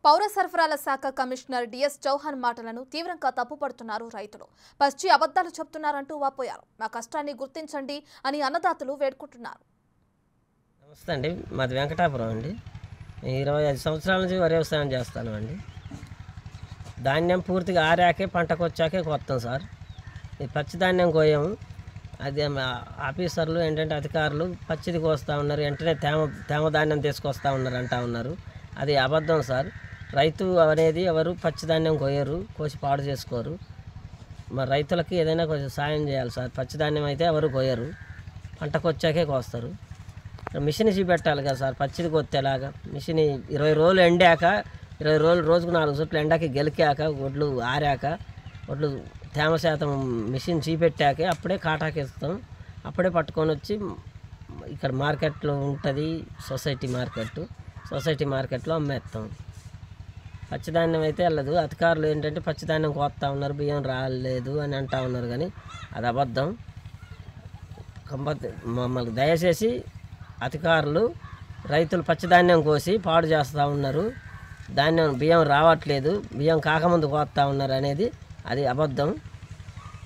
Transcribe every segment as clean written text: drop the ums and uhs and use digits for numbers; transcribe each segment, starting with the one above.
పౌర సరఫరాల శాఖ కమిషనర్ డిఎస్ చౌహాన్ మాటలను తీవ్రంగా తప్పుపడుతున్నారు రైతులు. పచ్చి అబద్ధాలు చెప్తున్నారంటూ వాపోయారు. మా కష్టాన్ని గుర్తించండి అని అన్నదాతలు వేడుకుంటున్నారు. నమస్తే అండి, మాది వెంకటాపురం అండి. 25 సంవత్సరాల నుంచి వరి వ్యవసాయం చేస్తాను అండి. ధాన్యం పూర్తిగా ఆరాకే పంటకు వచ్చాకే కొత్తాం సార్. ఈ పచ్చి ధాన్యం కోయము. అది ఆఫీసర్లు ఏంటంటే అధికారులు పచ్చిది కోస్తూ ఉన్నారు, వెంటనే తేమ ధాన్యం తీసుకొస్తూ ఉన్నారు అంటూ ఉన్నారు. అది అబద్ధం సార్. రైతు అనేది ఎవరు పచ్చిధాన్యం కోయరు, కోసి పాడు చేసుకోరు. మరి రైతులకి ఏదైనా కొంచెం సాయం చేయాలి సార్. పచ్చిధాన్యం అయితే ఎవరు కోయరు, పంటకు వచ్చాకే కోస్తారు. మిషన్ చూపెట్టాలి కదా సార్. పచ్చిది కొత్తేలాగా మిషన్ 20 రోజులు ఎండాక, 20 రోజులు రోజుకు 4 చుట్లు ఎండాకి గెలికాక, ఒడ్లు ఆరాక, ఒడ్లు తేమ శాతం మిషన్ చూపెట్టాకే అప్పుడే కాటాకి ఇస్తాం. అప్పుడే పట్టుకొని వచ్చి ఇక్కడ మార్కెట్లో ఉంటుంది, సొసైటీ మార్కెట్లో అమ్మేస్తాం. పచ్చిధాన్యం అయితే వెళ్ళదు. అధికారులు ఏంటంటే పచ్చిధాన్యం కోస్తా ఉన్నారు, బియ్యం రాలేదు అని అంటూ ఉన్నారు, కానీ అది అబద్ధం. మమ్మల్ని దయచేసి అధికారులు రైతులు పచ్చిధాన్యం కోసి పాడు చేస్తూ ఉన్నారు, బియ్యం రావట్లేదు, బియ్యం కాకముందు కోస్తా ఉన్నారు అనేది అది అబద్ధం.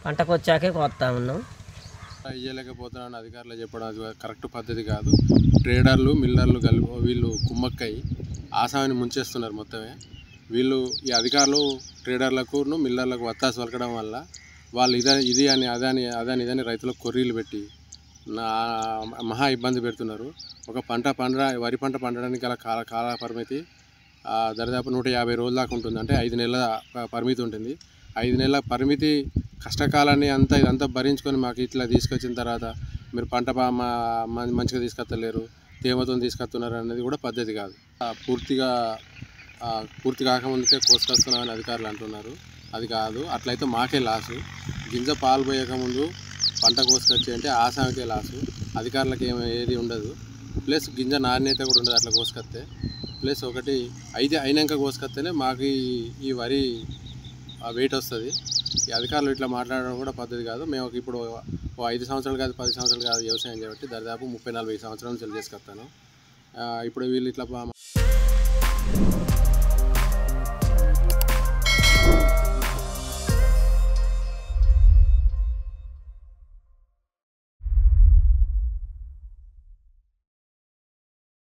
పంటకు వచ్చాకే కోస్తా ఉన్నాం. ఇయ్యలేకపోతున్నాను అధికారులు చెప్పడం అది కరెక్ట్ పద్ధతి కాదు. ట్రేడర్లు మిల్లర్లు వీళ్ళు కుమ్మక్కై ఆసామిని ముంచేస్తున్నారు మొత్తమే. వీళ్ళు ఈ అధికారులు ట్రేడర్లకు మిల్లర్లకు వత్తాసు పలకడం వల్ల వాళ్ళు ఇది అని అదని రైతులకు కొర్రీలు పెట్టి మహా ఇబ్బంది పెడుతున్నారు. ఒక వరి పంట పండడానికి గల కాల పరిమితి దరిదాపు 150 రోజుల దాకా ఉంటుంది. అంటే 5 నెలల పరిమితి ఉంటుంది. 5 నెలల పరిమితి కష్టకాలాన్ని ఇదంతా భరించుకొని మాకు ఇట్లా తీసుకొచ్చిన తర్వాత మీరు పంట మంచిగా తీసుకొస్తలేరు, తేమతో తీసుకొస్తున్నారు అనేది కూడా పద్ధతి కాదు. పూర్తి కాకముందుకే కోసుకొస్తున్నామని అధికారులు అంటున్నారు. అది కాదు. అట్లయితే మాకే లాసు. గింజ పాలు పోయకముందు పంట కోసుకొచ్చి అంటే ఆసామికే లాసు, అధికారులకు ఏది ఉండదు. ప్లస్ గింజ నాణ్యత కూడా ఉండదు అట్లా కోసుకొస్తే. ప్లస్ ఒకటి అయినాక కోసుకొస్తేనే మాకు ఈ వరి వెయిట్ వస్తుంది. ఈ అధికారులు ఇట్లా మాట్లాడడం కూడా పద్ధతి కాదు. మేము ఇప్పుడు 5 సంవత్సరాలు కాదు 10 సంవత్సరాలు కాదు వ్యవసాయం చేయబట్టి దాదాపు 30-40 సంవత్సరాల నుంచి చేసుకొస్తాను. ఇప్పుడు వీళ్ళు ఇట్లా